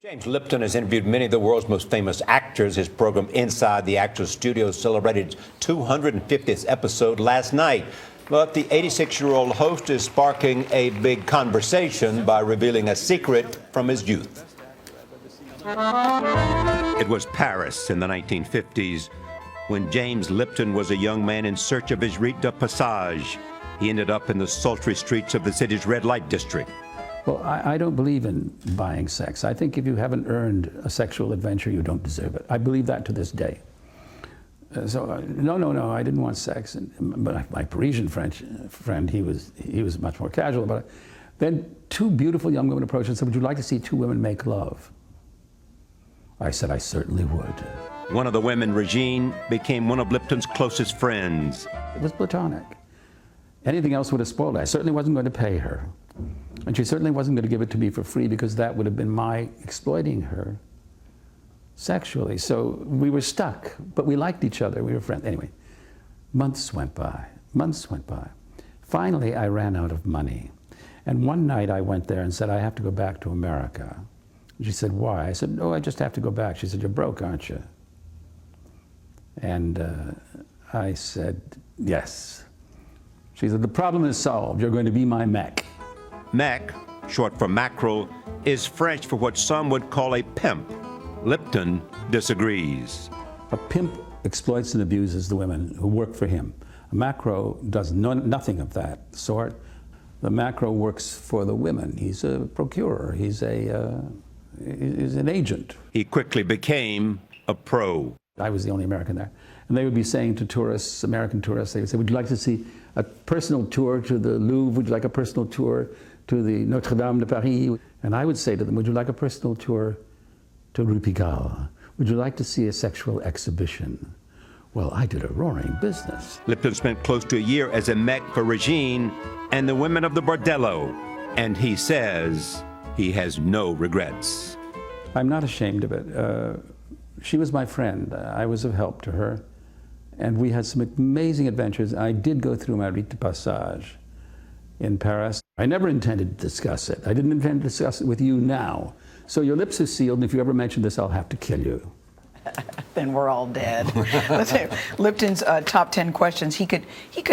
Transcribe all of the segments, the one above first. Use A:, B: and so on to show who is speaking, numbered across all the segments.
A: James Lipton has interviewed many of the world's most famous actors. His program Inside the Actors Studio celebrated its 250th episode last night. But the 86-year-old host is sparking a big conversation by revealing a secret from his youth. It was Paris in the 1950s when James Lipton was a young man in search of his rite de passage. He ended up in the sultry streets of the city's red light district.
B: Well, I don't believe in buying sex. I think if you haven't earned a sexual adventure, you don't deserve it. I believe that to this day. No, I didn't want sex. But my Parisian friend, he was much more casual about it. Then two beautiful young women approached and said, "Would you like to see two women make love?" I said, "I certainly would."
A: One of the women, Regine, became one of Lipton's closest friends.
B: It was platonic. Anything else would have spoiled it. I certainly wasn't going to pay her. And she certainly wasn't going to give it to me for free, because that would have been my exploiting her sexually. So we were stuck, but we liked each other. We were friends. Anyway, months went by. Finally, I ran out of money. And one night I went there and said, "I have to go back to America." And she said, "Why?" I said, "No, I just have to go back." She said, "You're broke, aren't you?" And I said, "Yes." She said, "The problem is solved. You're going to be my mech."
A: Mech, short for mackerel, is French for what some would call a pimp. Lipton disagrees.
B: A pimp exploits and abuses the women who work for him. A macro does nothing of that sort. The macro works for the women. He's a procurer. He's an agent.
A: He quickly became a pro.
B: I was the only American there. And they would be saying to tourists, American tourists, they would say, "Would you like to see a personal tour to the Louvre? Would you like a personal tour to the Notre Dame de Paris?" And I would say to them, "Would you like a personal tour to Rue Pigalle? Would you like to see a sexual exhibition?" Well, I did a roaring business.
A: Lipton spent close to a year as a mech for Regine and the women of the bordello. And he says he has no regrets.
B: I'm not ashamed of it. She was my friend. I was of help to her. And we had some amazing adventures. I did go through my rite de passage in Paris. I never intended to discuss it. I didn't intend to discuss it with you now. So your lips are sealed, and if you ever mention this, I'll have to kill you.
C: Then we're all dead. Lipton's top 10 questions. He could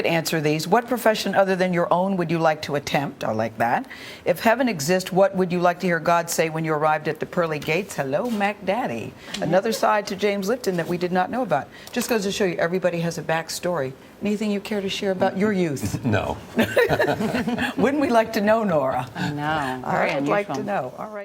C: answer these. What profession other than your own would you like to attempt? I like that. If heaven exists, what would you like to hear God say when you arrived at the pearly gates? Hello, Mac Daddy. Another side to James Lipton that we did not know about. Just goes to show you, everybody has a backstory. Anything you care to share about your youth?
A: No.
C: Wouldn't we like to know, Nora?
D: I know.
C: I'd like to know. All right.